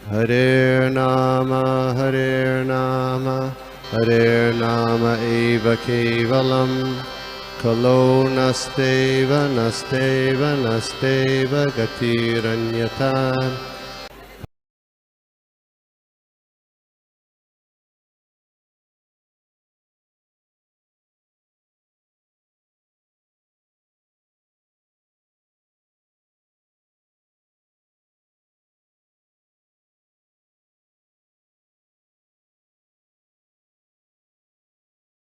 Hare Nama, Hare Nama eva kevalam, Kalo nasteva, nasteva, nasteva gatiranyata.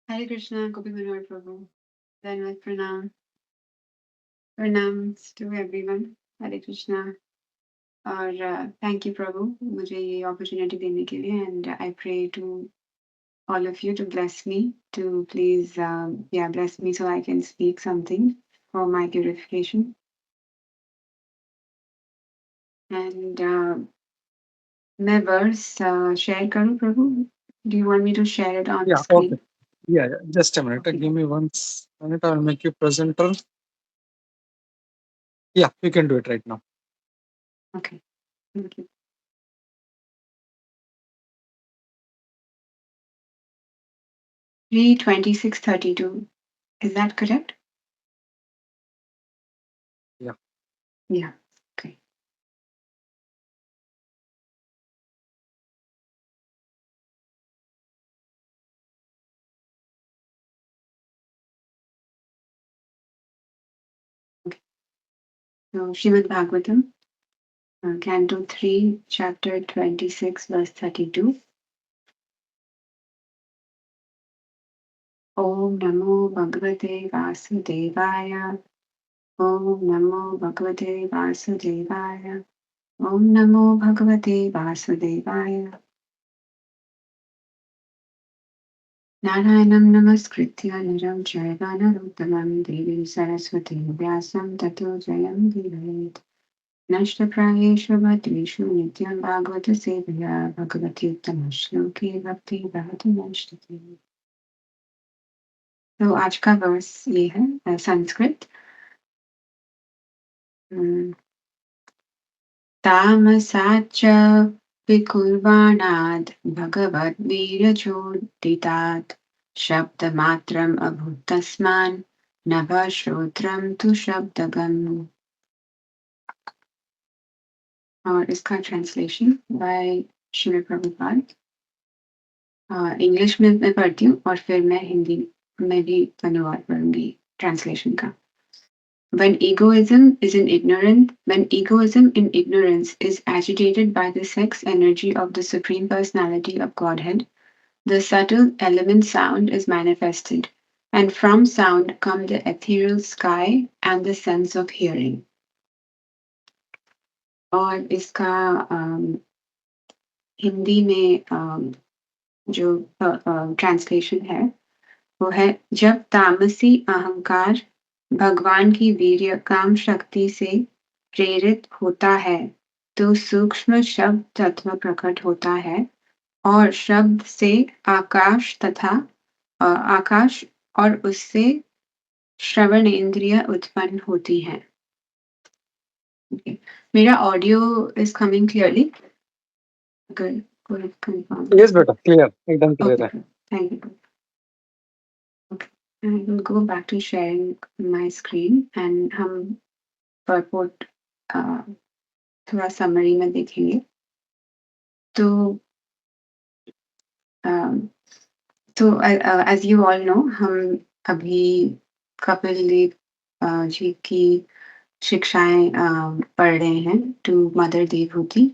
Hare Krishna, Gopi Manohar Prabhu. Dhanavad Pranam. Pranams to everyone. Hare Krishna. और thank you प्रभु मुझे ये opportunity देने के लिए and I pray to all of you to bless me to please bless me so I can speak something for my purification and मैं verse share करूँ प्रभु do you want me to share it on the screen? Okay. Yeah, just a minute. Okay. Give me 1 minute. I'll make you presenter. Yeah, you can do it right now. Okay. Thank you. 3:26:32. Is that correct? Yeah. Yeah. Okay. So Srimad Bhagavatam, Canto 3, Chapter 26, verse 32. Om Namo Bhagavate Vasudevaya. Om Namo Bhagavate Vasudevaya. Om Namo Bhagavate Vasudevaya. Narayanam Namaskritya Naram Chaiva Narottamam Devi Saraswati Vyasam Tato Jayam Divayeet. नष्टप्रायेषु भद्रेषु नित्यं भागवत सेवया भगवती उत्तम श्लोके भक्ति बहुत नष्टते। तो आज का verse ये है संस्कृत तामसाच्च विकुर्वाणाद् भगवद्वीर्यचोदितात् शब्दमात्रम् अभूत् तस्मान् नभः श्रोत्रं तु शब्दगम्। और इसका translation bye Shri Prabhupada. English में मैं पढ़ती हूँ और फिर मैं हिंदी में भी अनुवाद पढ़ूंगी ट्रांसलेशन का। When egoism in ignorance is agitated by the sex energy of the Supreme Personality of Godhead, the subtle element sound is manifested, and from sound come the ethereal sky and the sense of hearing. और इसका हिंदी में जो translation है वो है, जब तामसी अहंकार भगवान की वीर्य काम शक्ति से प्रेरित होता है तो सूक्ष्म शब्द तत्व प्रकट होता है और शब्द से आकाश तथा आकाश और उससे श्रवण इंद्रिय उत्पन्न होती हैं। मेरा ऑडियो इज कमिंग क्लियरली? अगर कोई कंफर्म। Yes, बेटा, clear. एकदम clear है। Thank you. Okay, I will go back to sharing my screen and हम purport थोड़ा समरी में देखेंगे। तो as you all know, हम अभी कपिल देव जी की शिक्षाएं पढ़ रहे हैं टू मदर देवहूति,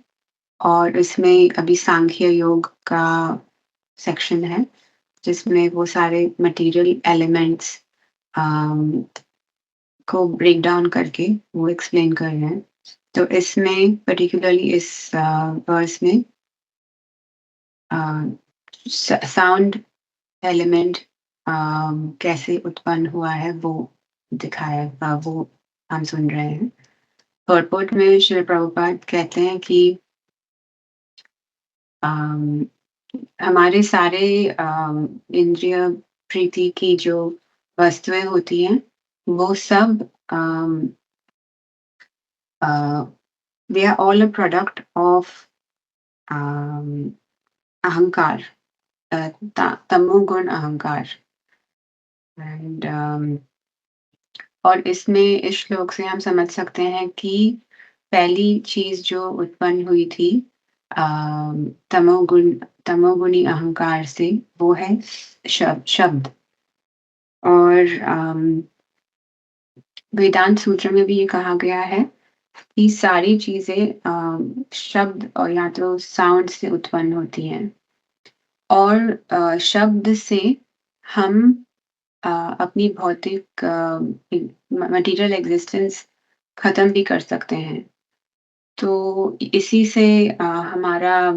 और इसमें अभी सांख्य योग का सेक्शन है जिसमें वो सारे मटेरियल एलिमेंट्स को ब्रेक डाउन करके वो एक्सप्लेन कर रहे हैं। तो इसमें पर्टिकुलरली इस वर्स में साउंड एलिमेंट कैसे उत्पन्न हुआ है वो दिखाया, वो हम सुन रहे हैं। पर्पट में श्री प्रभुपाद कहते हैं कि हमारे सारे इंद्रिय प्रीति की जो वस्तुएं होती हैं वो सब they are all a product of अहंकार, तमोगुण अहंकार। एंड और इसमें इस श्लोक से हम समझ सकते हैं कि पहली चीज जो उत्पन्न हुई थी तमोगुणी अहंकार से, वो है शब्द। और वेदांत सूत्र में भी ये कहा गया है कि सारी चीजें शब्द और या तो साउंड से उत्पन्न होती हैं। और शब्द से हम अपनी भौतिक मटेरियल एग्जिस्टेंस खत्म भी कर सकते हैं। तो इसी से हमारा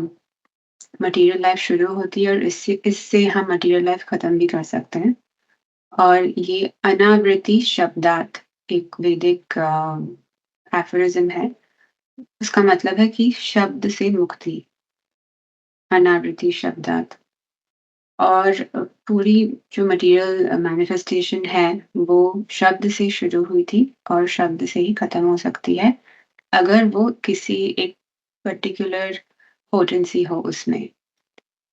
मटेरियल लाइफ शुरू होती है और इससे हम मटेरियल लाइफ खत्म भी कर सकते हैं। और ये अनावृत्ति शब्दार्थ एक वैदिक एफोरिज्म है। उसका मतलब है कि शब्द से मुक्ति, अनावृत्ति शब्दार्थ। और पूरी जो मटेरियल मैनिफेस्टेशन है वो शब्द से शुरू हुई थी और शब्द से ही खत्म हो सकती है, अगर वो किसी एक पर्टिकुलर पोटेंसी हो उसमें।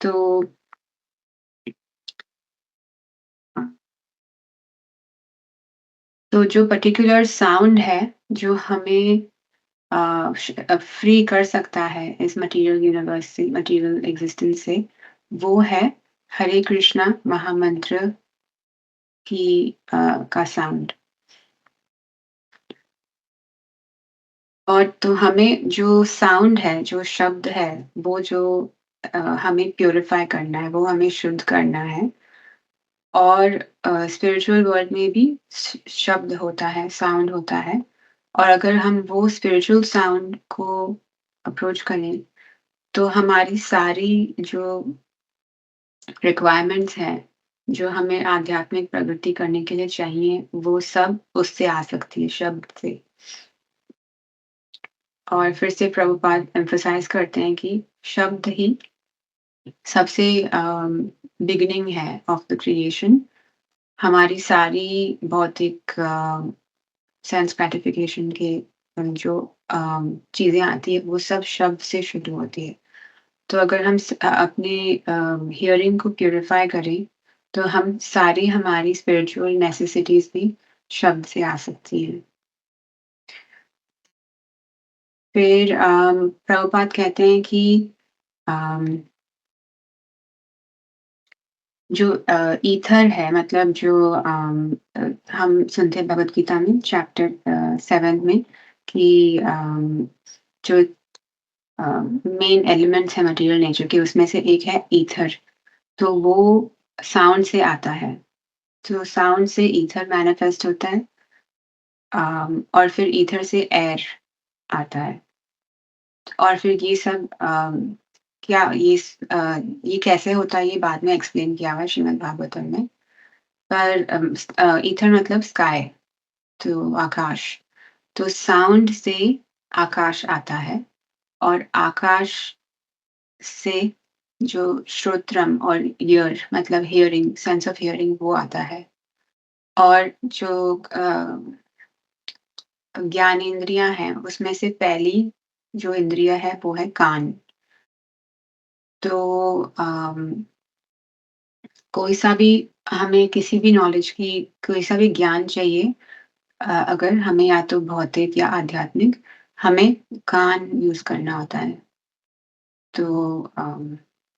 तो जो पर्टिकुलर साउंड है जो हमें फ्री कर सकता है इस मटेरियल यूनिवर्स से, मटेरियल एग्जिस्टेंस से, वो है हरे कृष्णा महामंत्र की का साउंड। और तो हमें जो साउंड है, जो शब्द है, वो जो हमें प्यूरिफाई करना है, वो हमें शुद्ध करना है। और स्पिरिचुअल वर्ल्ड में भी शब्द होता है, साउंड होता है। और अगर हम वो स्पिरिचुअल साउंड को अप्रोच करें तो हमारी सारी जो रिक्वायरमेंट्स हैं, जो हमें आध्यात्मिक प्रगति करने के लिए चाहिए, वो सब उससे आ सकती है, शब्द से। और फिर से प्रभुपाद एम्फसाइज करते हैं कि शब्द ही सबसे बिगिनिंग है ऑफ द क्रिएशन। हमारी सारी भौतिक सेंस ग्रेटिफिकेशन के जो चीजें आती है वो सब शब्द से शुरू होती है। तो अगर हम अपने हियरिंग को प्यूरिफाई करें तो हम सारी हमारी स्पिरिचुअल नेसेसिटीज भी शब्द से आ सकती हैं। फिर प्रभुपाद कहते हैं कि जो ईथर है, मतलब जो हम सुनते हैं भगवत गीता में चैप्टर 7 में कि जो मेन एलिमेंट्स है मटेरियल नेचर के, उसमें से एक है ईथर। तो वो साउंड से आता है। तो साउंड से ईथर मैनिफेस्ट होता है। और फिर ईथर से एयर आता है। और फिर ये सब क्या ये कैसे होता है, ये बाद में एक्सप्लेन किया हुआ है श्रीमद् भागवतम में। पर ईथर मतलब स्काई, तो आकाश। तो साउंड से आकाश आता है। और आकाश से जो श्रोत्रम और ईयर मतलब हियरिंग, सेंस ऑफ हियरिंग, वो आता है। और जो ज्ञान इंद्रियां हैं उसमें से पहली जो इंद्रिय है वो है कान। तो कोई सा भी हमें किसी भी नॉलेज की, कोई सा भी ज्ञान चाहिए, अगर हमें या तो भौतिक या आध्यात्मिक, हमें कान यूज करना होता है। तो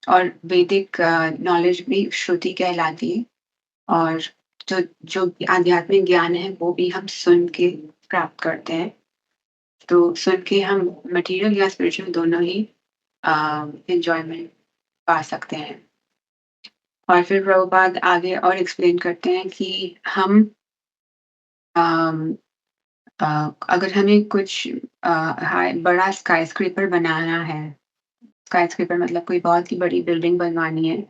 और वैदिक नॉलेज भी श्रुति कहलाती है। और जो जो आध्यात्मिक ज्ञान है वो भी हम सुन के प्राप्त करते हैं। तो सुन के हम मटेरियल या स्पिरिचुअल दोनों ही एंजॉयमेंट पा सकते हैं। और फिर प्रभुपाद आगे और एक्सप्लेन करते हैं कि हम अम, अगर हमें कुछ बड़ा स्काई स्क्रेपर बनाना है, स्काई स्क्रेपर मतलब कोई बहुत ही बड़ी बिल्डिंग बनवानी है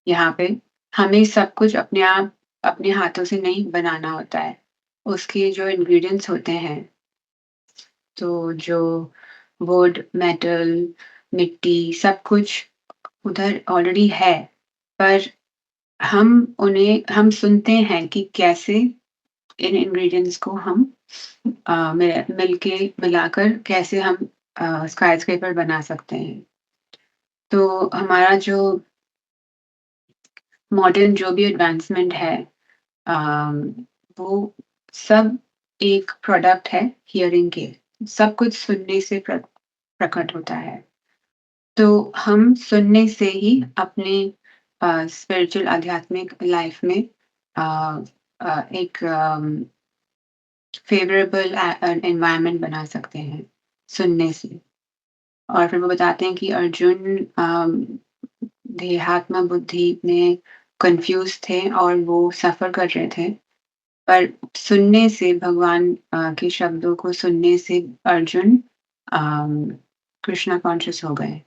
यहाँ पे, हमें सब कुछ अपने आप अपने हाथों से नहीं बनाना होता है। उसके जो इंग्रेडिएंट्स होते हैं, तो जो वुड, मेटल, मिट्टी, सब कुछ उधर ऑलरेडी है। पर हम सुनते हैं कि कैसे इन इंग्रेडिएंट्स को हम मिलाकर कैसे हम स्काई स्क्रेपर बना सकते हैं। तो हमारा जो मॉडर्न जो भी एडवांसमेंट है अम, वो सब एक प्रोडक्ट है हियरिंग के। सब कुछ सुनने से प्रकट होता है। तो हम सुनने से ही अपने स्पिरिचुअल आध्यात्मिक लाइफ में एक फेवरेबल एनवायरनमेंट बना सकते हैं सुनने से। और फिर वो बताते हैं कि अर्जुन देहात्म बुद्धि में कंफ्यूज थे और वो सफर कर रहे थे, पर सुनने से भगवान के शब्दों को सुनने से अर्जुन अम, कृष्णा कॉन्शियस हो गए।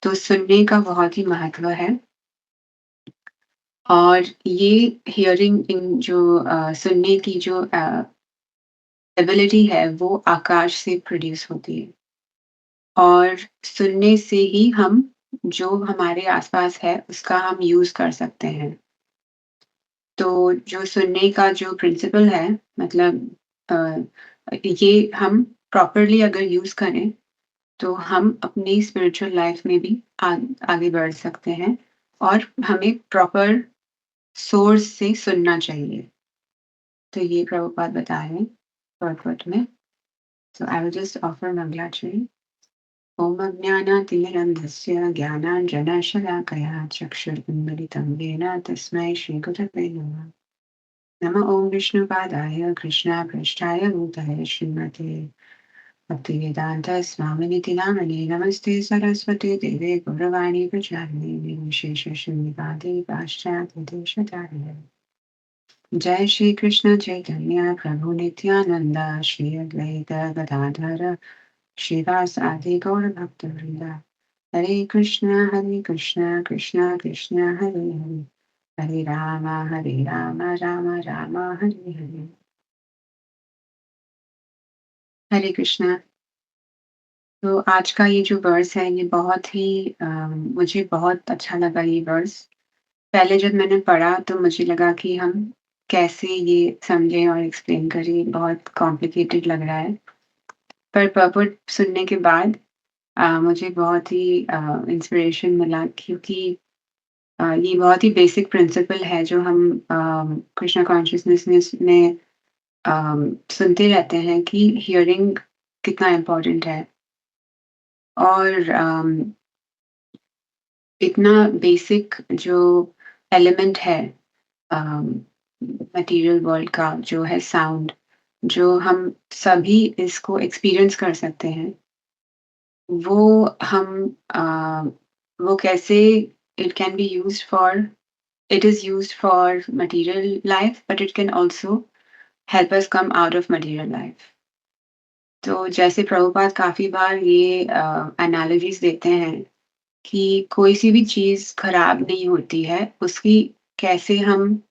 तो सुनने का बहुत ही महत्व है। और ये हियरिंग इन जो सुनने की जो एबिलिटी है वो आकाश से प्रोड्यूस होती है। और सुनने से ही हम जो हमारे आसपास है उसका हम यूज कर सकते हैं। तो जो सुनने का जो प्रिंसिपल है, मतलब ये हम प्रॉपरली अगर यूज करें तो हम अपनी स्पिरिचुअल लाइफ में भी आगे बढ़ सकते हैं। और हमें प्रॉपर सोर्स से सुनना चाहिए। तो ये प्रभुपाद बताए हैं पर्पट में। So I will just offer Mangalachari. Om Ajnanatirandhasya Jnananjanashalaakaya Chakshurunmilitam Yena Tasmai Shri Gurave Namah. Nama Om Vishnupadaya Krishna Prasthaya Bhutale Srimate Bhaktivedanta Swaminiti Namane Namaste Saraswati Deve Gauravani Pracharine Nirvishesha Shunyavadi Paschati Deshatariya. जय श्री कृष्ण चैतन्य प्रभु नित्यानंदा श्री अद्वैत गदाधर श्रीवास आदि गौर भक्त वृंदा। हरे कृष्ण कृष्ण कृष्ण हरे हरे, हरे राम राम राम हरे हरे। हरे कृष्ण। तो आज का ये जो verse है ये बहुत ही मुझे बहुत अच्छा लगा ये वर्स। पहले जब मैंने पढ़ा तो मुझे लगा कि हम कैसे ये समझें और एक्सप्लेन करें, बहुत कॉम्प्लिकेटेड लग रहा है। पर पर्पट सुनने के बाद मुझे बहुत ही इंस्पिरेशन मिला, क्योंकि ये बहुत ही बेसिक प्रिंसिपल है जो हम कृष्णा कॉन्शियसनेस में सुनते रहते हैं कि हियरिंग कितना इम्पोर्टेंट है। और इतना बेसिक जो एलिमेंट है मटेरियल वर्ल्ड का, जो है साउंड, जो हम सभी इसको एक्सपीरियंस कर सकते हैं, वो हम वो कैसे it can be used for, it is used for material life, but it can also help us come out of material life. तो जैसे प्रभुपाद काफी बार ये एनालॉजीज देते हैं कि कोई सी भी चीज खराब नहीं होती है, उसकी कैसे हम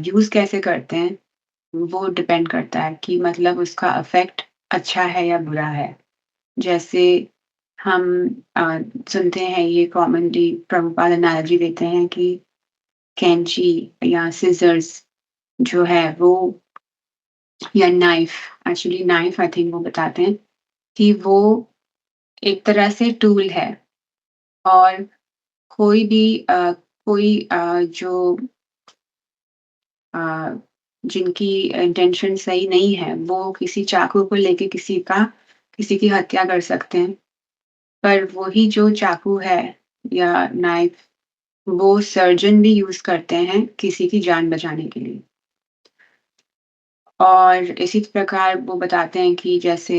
यूज कैसे करते हैं वो डिपेंड करता है कि मतलब उसका इफेक्ट अच्छा है या बुरा है। जैसे हम अ, सुनते हैं ये कॉमनली प्रभुपाद एनालॉजी देते हैं कि कैंची या सिजर्स जो है वो, या knife, actually knife I think वो बताते हैं कि वो एक तरह से टूल है। और कोई भी कोई जो अ, जिनकी इंटेंशन सही नहीं है वो किसी चाकू को लेके किसी की हत्या कर सकते हैं। पर वही जो चाकू है या नाइफ, वो सर्जन भी यूज करते हैं किसी की जान बचाने के लिए। और इसी प्रकार वो बताते हैं कि जैसे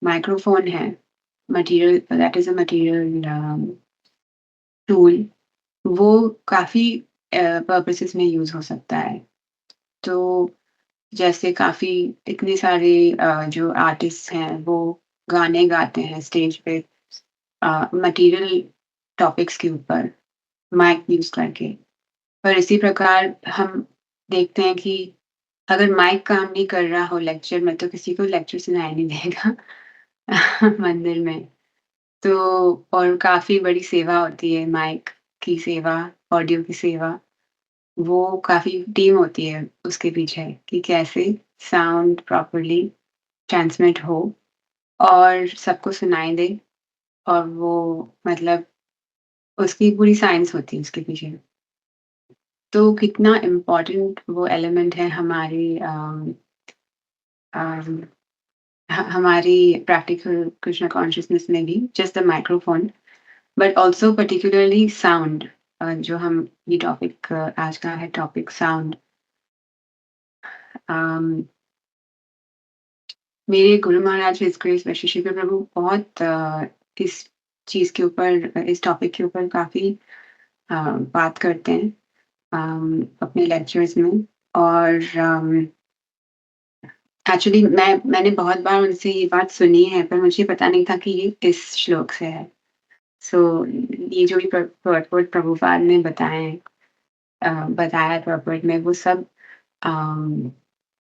माइक्रोफोन है, material, that is a material tool, वो काफी पर्पसेस में यूज हो सकता है। तो जैसे काफी इतने सारे जो आर्टिस्ट हैं वो गाने गाते हैं स्टेज पे मटेरियल टॉपिक्स के ऊपर माइक यूज करके। पर इसी प्रकार हम देखते हैं कि अगर माइक काम नहीं कर रहा हो लेक्चर में, तो किसी को लेक्चर सुनाई नहीं देगा मंदिर में। तो और काफी बड़ी सेवा होती है माइक की सेवा, ऑडियो की सेवा। वो काफी टीम होती है उसके पीछे कि कैसे साउंड प्रॉपरली ट्रांसमिट हो और सबको सुनाई दे। और वो मतलब उसकी पूरी साइंस होती है उसके पीछे। तो कितना इम्पोर्टेंट वो एलिमेंट है हमारी अम, हमारी प्रैक्टिकल कृष्णा कॉन्शियसनेस में भी, just the microphone, but also particularly sound. जो हम ये टॉपिक आज का है टॉपिक साउंड। मेरे गुरु महाराज हिज ग्रेस वैश्य शिखर प्रभु बहुत इस चीज के ऊपर, इस टॉपिक के ऊपर काफी बात करते हैं अपने लेक्चर्स में। और एक्चुअली मैंने बहुत बार उनसे ये बात सुनी है, पर मुझे पता नहीं था कि ये इस श्लोक से है। सो ये जो भी पर्पट प्रभुपाद ने बताए हैं, बताया पर्पट में, वो सब अम,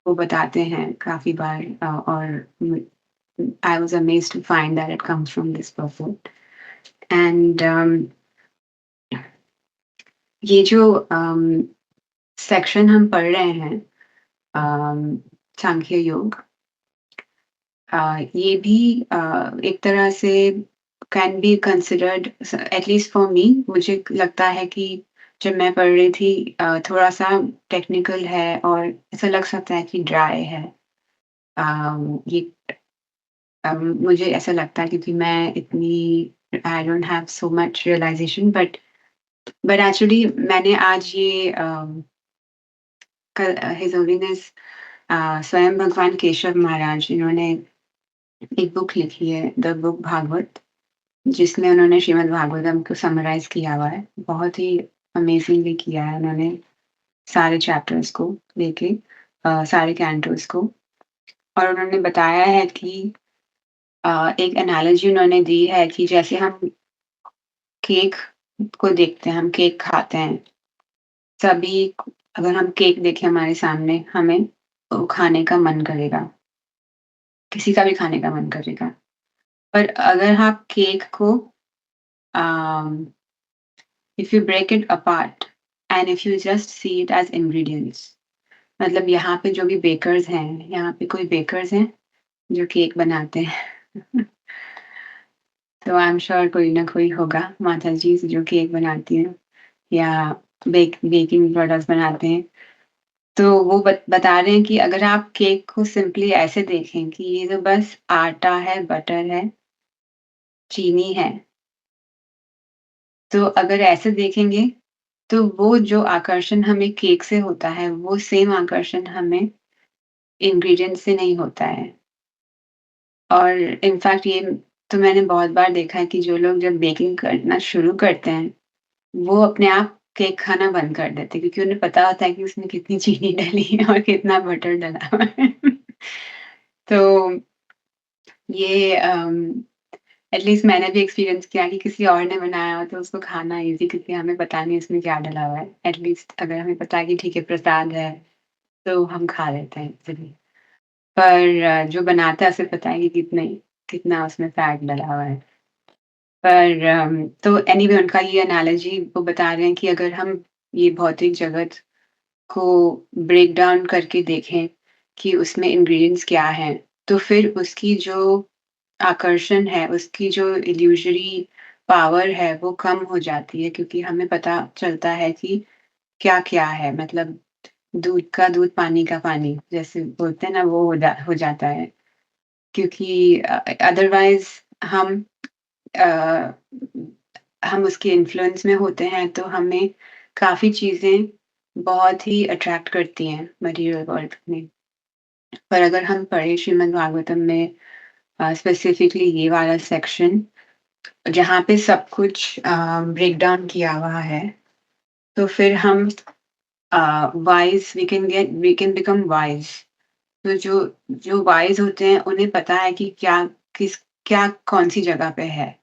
वो बताते हैं काफी बार। और I was amazed to find that it comes from this purport. And ये जो सेक्शन हम पढ़ रहे हैं, सांख्य योग, ये भी एक तरह से can be considered, at least for me, मुझे लगता है कि जब मैं पढ़ रही थी थोड़ा सा टेक्निकल है और ऐसा लग सकता है कि ड्राई है। ये मुझे ऐसा लगता है क्योंकि मैं इतनी I don't have so much realization, but actually मैंने आज ये हिज होलीनेस स्वयं भगवान केशव महाराज, इन्होंने एक बुक लिखी है द बुक भागवत, जिसमें उन्होंने श्रीमद् भागवतम को समराइज किया हुआ है। बहुत ही अमेजिंगली किया है उन्होंने, सारे चैप्टर्स को लेके, सारे कैंटोस को। और उन्होंने बताया है कि एक एनालॉजी उन्होंने दी है कि जैसे हम केक को देखते हैं, हम केक खाते हैं, सभी अगर हम केक देखें हमारे सामने, हमें वो खाने का मन करेगा, किसी का भी खाने का मन करेगा। पर अगर आप केक को if you break it apart and if you just see it as ingredients, मतलब यहाँ पे जो भी बेकर्स हैं, यहाँ पे कोई बेकर्स हैं जो केक बनाते हैं तो आई एम श्योर कोई ना कोई होगा, माता जी जो केक बनाती हैं या बेकिंग प्रोडक्ट्स बनाते हैं। तो वो बता रहे हैं कि अगर आप केक को सिंपली ऐसे देखें कि ये तो बस आटा है, बटर है, चीनी है, तो अगर ऐसे देखेंगे तो वो जो आकर्षण हमें केक से होता है, वो सेम आकर्षण हमें इंग्रेडिएंट से नहीं होता है। और इनफैक्ट ये तो मैंने बहुत बार देखा है कि जो लोग जब बेकिंग करना शुरू करते हैं, वो अपने आप केक खाना बंद कर देते हैं, क्योंकि उन्हें पता होता है कि उसमें कितनी चीनी डली है और कितना बटर डला हुआ है। तो ये एटलीस्ट मैंने भी एक्सपीरियंस किया कि किसी और ने बनाया हो तो उसको खाना ईज़ी, क्योंकि हमें पता नहीं उसमें क्या डला हुआ है। एटलीस्ट अगर हमें पता है कि ठीक है प्रसाद है, तो हम खा लेते हैं इज़िली। पर जो बनाता है उसे पता है कि कितना उसमें फैट डला हुआ है। पर तो एनीवे उनका ये एनालॉजी वो बता रहे हैं कि अगर हम ये भौतिक जगत को ब्रेक डाउन करके देखें कि उसमें इंग्रेडिएंट्स क्या हैं, तो फिर उसकी जो आकर्षण है, उसकी जो इल्यूज़री पावर है, वो कम हो जाती है, क्योंकि हमें पता चलता है कि क्या-क्या है। मतलब दूध का दूध, पानी का पानी, जैसे बोलते हैं ना, वो हो जाता है। क्योंकि अदरवाइज़ अ, हम उसके इन्फ्लुएंस में होते हैं, तो हमें काफ़ी चीज़ें बहुत ही अट्रैक्ट करती हैं मटीरियल वर्ल्ड में। पर अगर हम पढ़ें श्रीमद् भागवतम में स्पेसिफिकली ये वाला सेक्शन, जहाँ पे सब कुछ ब्रेक डाउन किया हुआ है, तो फिर हम wise we can become wise. तो जो जो वाइज़ होते हैं, उन्हें पता है कि क्या कौन-सी जगह पे है।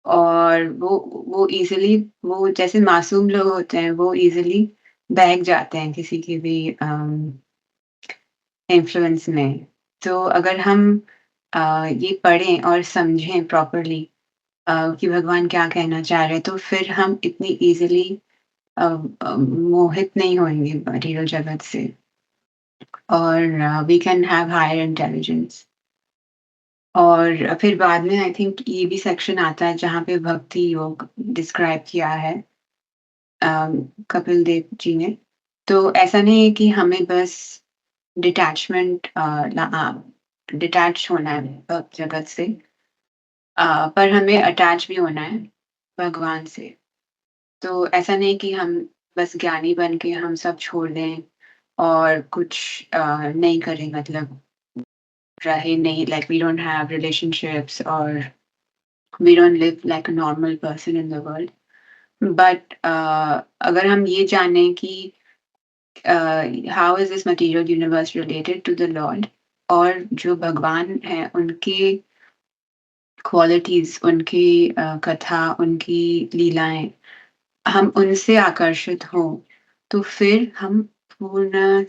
और वो ईज़िली, वो जैसे मासूम लोग होते हैं, वो ईज़िली बहक जाते हैं किसी की भी इन्फ्लुएंस में। तो अगर हम ये पढ़ें और समझें प्रॉपर्ली कि भगवान क्या कहना चाह रहे हैं, तो फिर हम इतनी ईज़िली मोहित नहीं होंगे मटीरियल जगत से, और we can have higher intelligence. और फिर बाद में आई थिंक ये भी सेक्शन आता है जहाँ पे भक्ति योग डिस्क्राइब किया है कपिल देव जी ने। तो ऐसा नहीं है कि हमें बस डिटैचमेंट डिटैच होना है जगत से, पर हमें अटैच भी होना है भगवान से। तो ऐसा नहीं कि हम बस ज्ञानी बन के हम सब छोड़ दें और कुछ नहीं करें, मतलब रहे नहीं, like we don't have relationships और we don't live like a normal person in the world. But अगर हम ये जानें कि how is this material universe related to the lord, और जो भगवान हैं उनके क्वालिटीज, उनकी कथा, उनकी लीलाएं, हम उनसे आकर्षित हो, तो फिर हम पूर्ण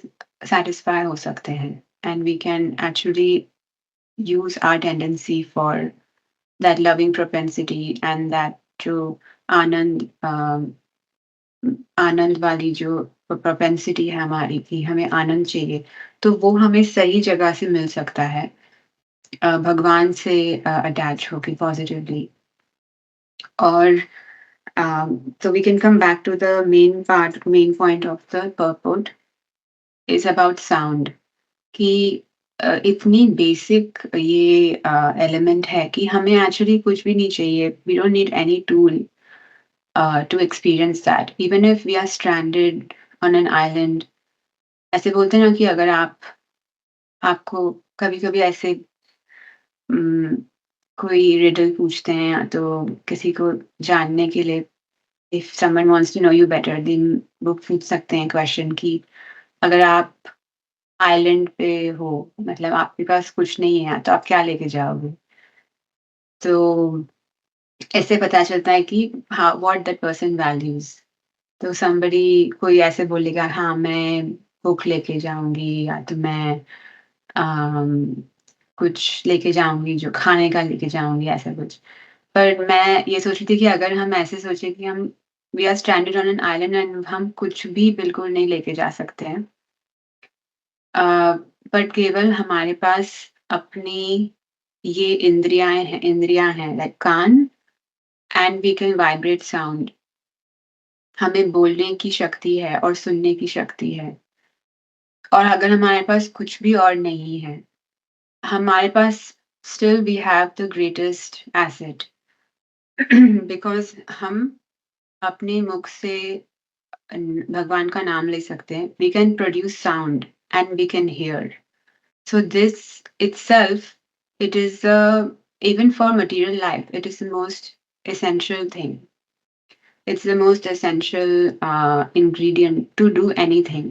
सेटिस्फाई हो सकते हैं and we can actually use our tendency for that loving propensity and that जो आनंद आनंद वाली जो प्रोपेंसिटी है हमारी कि हमें आनंद चाहिए, तो वो हमें सही जगह से मिल सकता है भगवान से अटैच होके पॉजिटिवली। और so we can come back to the main point of the purport is about sound, कि इतनी बेसिक ये एलिमेंट है कि हमें एक्चुअली कुछ भी नहीं चाहिए, we don't need any tool to experience that even if we are stranded on an island. ऐसे बोलते हैं ना कि अगर आपको कभी कभी ऐसे उम, कोई रिडल पूछते हैं तो किसी को जानने के लिए, if someone wants to know you better, then वो पूछ सकते हैं क्वेश्चन कि अगर आप आइलैंड पे हो, मतलब आपके पास कुछ नहीं है, तो आप क्या लेके जाओगे? तो इससे पता चलता है कि हाँ, व्हाट दैट पर्सन वैल्यूज़। तो समबडी कोई ऐसे बोलेगा, हाँ, मैं बुक लेके जाऊँगी, या तो मैं अम, कुछ लेके जाऊँगी, जो खाने का लेके जाऊँगी, ऐसा कुछ। पर मैं ये सोच रही थी कि अगर हम ऐसे सोचे कि हम we are stranded on an island and हम कुछ भी बिल्कुल नहीं लेके जा सकते हैं। अ, बट केवल हमारे पास अपनी ये इंद्रियाँ हैं लाइक कान, and we can vibrate sound. हमें बोलने की शक्ति है और सुनने की शक्ति है। और अगर हमारे पास कुछ भी और नहीं है, हमारे पास still we have the greatest asset because हम अपने मुख से भगवान का नाम ले सकते हैं। We can produce sound and we can hear. So this itself, it is even for material life, it is the most essential thing. It's the most essential ingredient to do anything.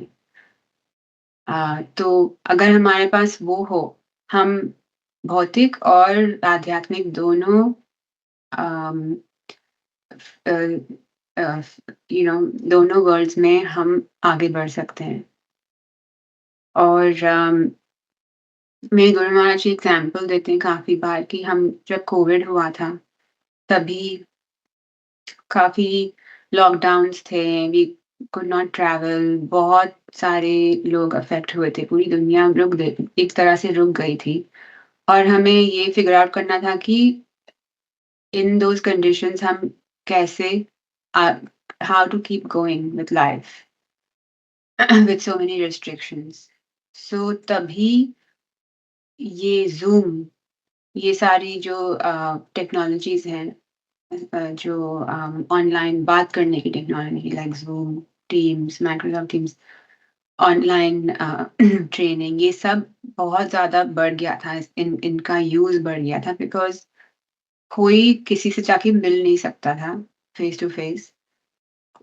तो अगर हमारे पास वो हो, हम भौतिक और आध्यात्मिक दोनों दोनों वर्ल्ड्स में हम आगे बढ़ सकते हैं। और मेरे गुरु महाराज जी एग्जाम्पल देते हैं काफ़ी बार कि हम जब कोविड हुआ था, तभी काफ़ी लॉकडाउन्स थे, वी कुड नॉट ट्रैवल, बहुत सारे लोग अफ़ेक्ट हुए थे, पूरी दुनिया रुक गई, एक तरह से रुक गई थी। और हमें ये फ़िगर आउट करना था कि इन दोज़ कंडीशंस हम कैसे uh, how to keep going with life with so many restrictions. So तभी ये ज़ूम, ये सारी जो टेक्नोलॉजीज़ हैं, जो ऑनलाइन बात करने की technology like zoom, teams, Microsoft teams, online training, ये सब बहुत ज़्यादा बढ़ गया था, इनका यूज़ बढ़ गया था बिकॉज़ कोई किसी से जाके मिल नहीं सकता था फेस टू फेस।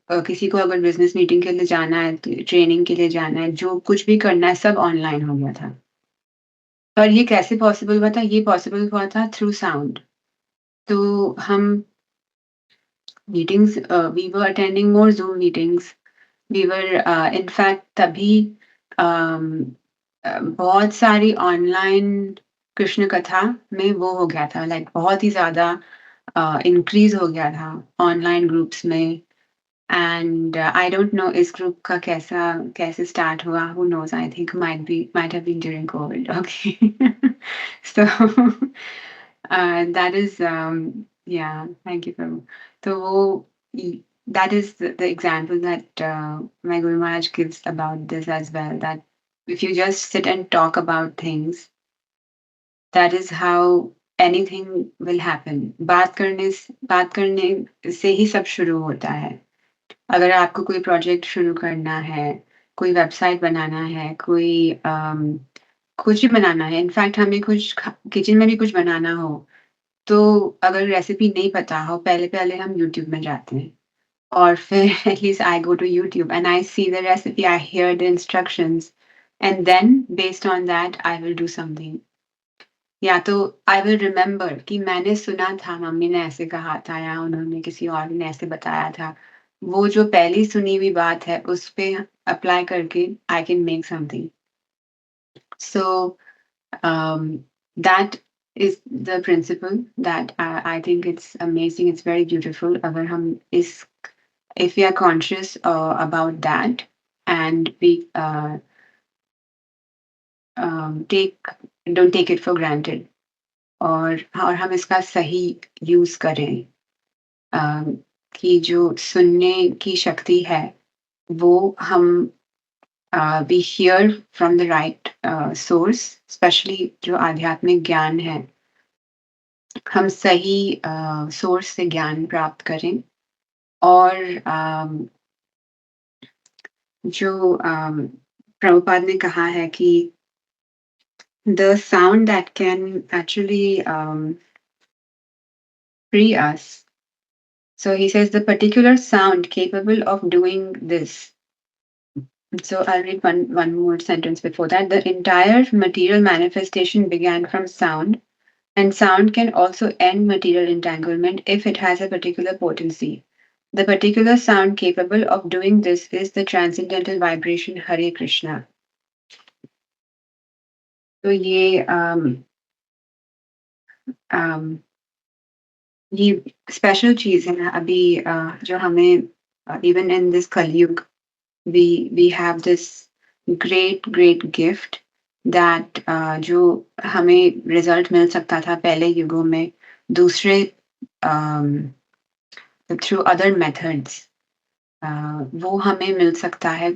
किसी को अगर बिज़नेस मीटिंग के लिए जाना है, ट्रेनिंग के लिए जाना है, जो कुछ भी करना है, सब ऑनलाइन हो गया था। पर ये कैसे पॉसिबल हुआ था? ये पॉसिबल हुआ था थ्रू साउंड। तो हम meetings, we were attending more Zoom meetings. We were in fact तभी अम, बहुत सारी ऑनलाइन कृष्ण कथा में वो हो गया था, लाइक बहुत ही ज़्यादा इंक्रीज़ हो गया था ऑनलाइन ग्रुप्स में। and I don't know इस group का कैसे start हुआ. Who knows? I think might have been during COVID. Okay, so that is yeah. Thank you, Prabhu. So that is the example that my Guru Maharaj gives about this as well. That if you just sit and talk about things, that is how anything will happen. बात करने से ही सब शुरू होता है. अगर आपको कोई प्रोजेक्ट शुरू करना है, कोई वेबसाइट बनाना है, कुछ भी बनाना है, इनफैक्ट हमें कुछ किचन में भी कुछ बनाना हो, तो अगर रेसिपी नहीं पता हो, पहले-पहले हम यूट्यूब में जाते हैं और फिर at least I go to YouTube and I see the recipe, I hear the instructions and then based on that I will do something. या तो आई विल रिमेंबर कि मैंने सुना था, मम्मी ने ऐसे कहा था या उन्होंने किसी और ने ऐसे बताया था. वो जो पहली सुनी हुई बात है, उस पे अप्लाई करके I can make something. So that is the principle that I think it's amazing. It's very beautiful. अगर हम if we are conscious about that and we don't take it for granted, और हम इसका सही use करें, कि जो सुनने की शक्ति है वो हम we hear from the right source, especially जो आध्यात्मिक ज्ञान है, हम सही सोर्स से ज्ञान प्राप्त करें. और जो प्रभुपाद ने कहा है कि the sound that can actually free us. So he says the particular sound capable of doing this. So I'll read one more sentence before that. The entire material manifestation began from sound, and sound can also end material entanglement if it has a particular potency. The particular sound capable of doing this is the transcendental vibration Hare Krishna. तो ये special चीज है अभी, जो हमें even in this Kalyug we have this great gift that जो हमें result मिल सकता था पहले युगों में दूसरे through other methods, वो हमें मिल सकता है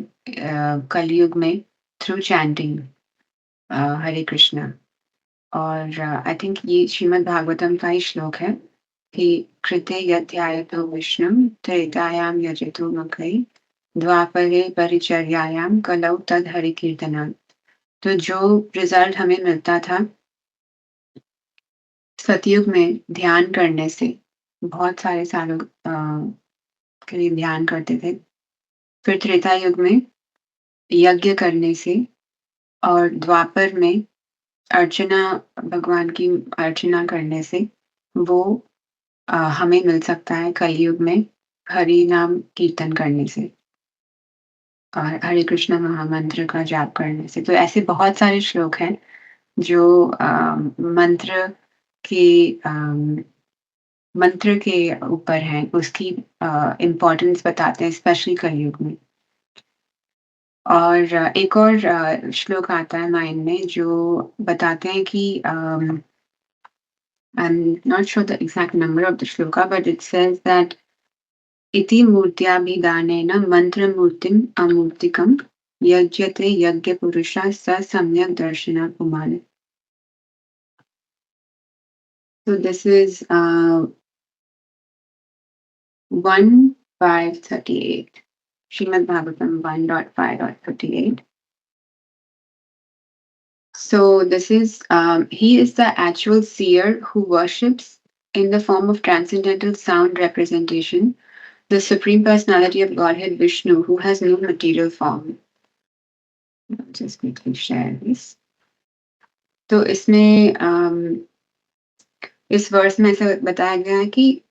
कलयुग में थ्रू चैंटिंग हरे कृष्णा. और आई थिंक ये श्रीमद् भागवतम का ही श्लोक है कि कृते यध्यायतो विष्णुम त्रेतायाम यजतो मुखै द्वापरे परिचर्यायाम कलौ तद हरि कीर्तनात्. तो जो रिजल्ट हमें मिलता था सतयुग में ध्यान करने से, बहुत सारे सालों के लिए ध्यान करते थे, फिर त्रेता युग में यज्ञ करने से, और द्वापर में अर्चना, भगवान की अर्चना करने से वो हमें मिल सकता है कलयुग में हरि नाम कीर्तन करने से और हरे कृष्ण महामंत्र का जाप करने से. तो ऐसे बहुत सारे श्लोक हैं जो मंत्र के ऊपर हैं, उसकी इम्पोर्टेंस बताते हैं स्पेशली कलयुग में. और एक और श्लोक आता है माइंड में जो बताते हैं कि I'm not sure the exact number of the shloka, but it says that इति मूर्त्याभिधानेन मंत्रमूर्तिम् अमूर्तिकम् यज्यते यज्ञपुरुषः स सम्यक् दर्शनः पुमान्. So this is 1.538. Srimad Bhagavatam 1.5.38. So this is, he is the actual seer who worships in the form of transcendental sound representation the Supreme Personality of Godhead Vishnu, who has no material form. I'll just quickly share this. तो इसमें इस वर्ष में ऐसा बताया गया है कि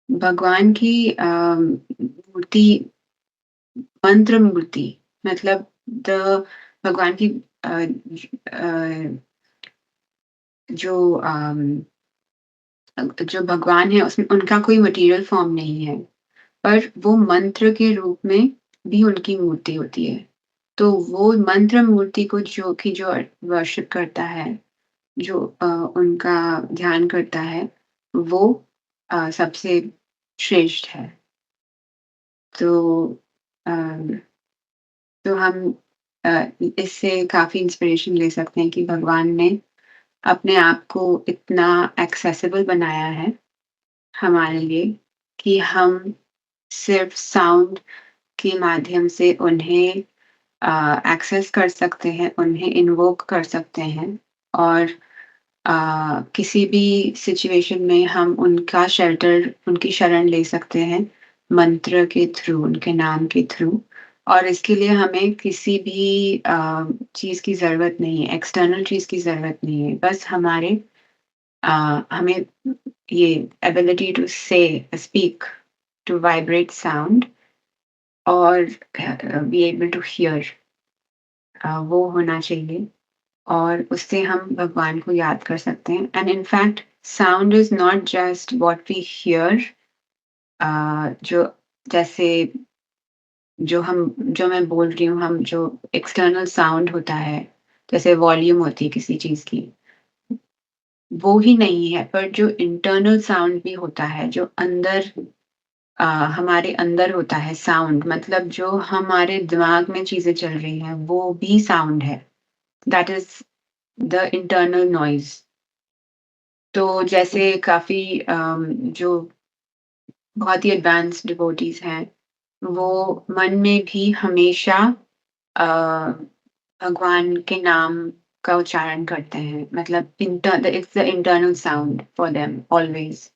भगवान की मूर्ति, मंत्र मूर्ति, मतलब भगवान की जो भगवान है उसमें उनका कोई मटेरियल फॉर्म नहीं है, पर वो मंत्र के रूप में भी उनकी मूर्ति होती है। तो वो मंत्र मूर्ति को जो वर्शिप करता है, जो उनका ध्यान करता है, वो सबसे श्रेष्ठ है। तो अ, तो हम इससे काफ़ी इंस्पिरेशन ले सकते हैं कि भगवान ने अपने आप को इतना एक्सेसिबल बनाया है हमारे लिए कि हम सिर्फ़ साउंड के माध्यम से उन्हें एक्सेस कर सकते हैं, उन्हें इन्वोक कर सकते हैं और किसी भी सिचुएशन में हम उनका शेल्टर उनकी शरण ले सकते हैं, मंत्र के थ्रू, उनके नाम के थ्रू और इसके लिए हमें किसी भी चीज़ की ज़रूरत नहीं है, एक्सटर्नल चीज़ की ज़रूरत नहीं है। बस हमें ये एबिलिटी टू से स्पीक, टू वाइब्रेट साउंड और बी एबल टू हियर वो होना चाहिए और उससे हम भगवान को याद कर सकते हैं and in fact sound is not just what we hear जो जैसे जो मैं बोल रही हूँ हम जो एक्सटर्नल साउंड होता है जैसे वॉल्यूम होती है किसी चीज की वो ही नहीं है पर जो इंटरनल साउंड भी होता है जो अंदर हमारे अंदर होता है साउंड मतलब जो हमारे दिमाग में चीजें चल रही हैं वो भी साउंड है that is the internal noise तो जैसे काफ़ी जो बहुत ही एडवांस्ड डिवोटीज़ हैं, वो मन में भी हमेशा अ, भगवान के नाम का उच्चारण करते हैं। मतलब it's the internal sound for them always.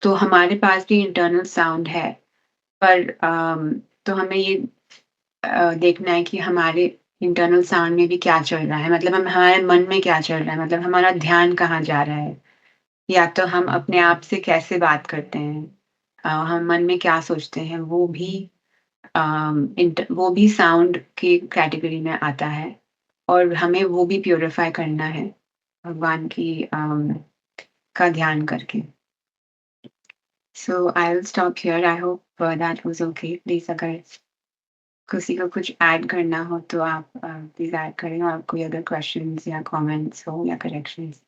तो हमारे पास भी इंटरनल साउंड है, पर तो हमें ये देखना है कि हमारे इंटरनल साउंड में भी क्या चल रहा है। मतलब हम हमारे मन में क्या चल रहा है, मतलब हमारा ध्यान कहाँ जा रहा है। या तो हम अपने आप से कैसे बात करते हैं हम मन में क्या सोचते हैं वो भी साउंड की कैटेगरी में आता है और हमें वो भी प्यूरिफाई करना है भगवान की का ध्यान करके so I will stop here I hope that was okay please अगर किसी को कुछ ऐड करना हो तो आप प्लीज ऐड करें और कोई अगर क्वेश्चंस या कमेंट्स हो या करेक्शंस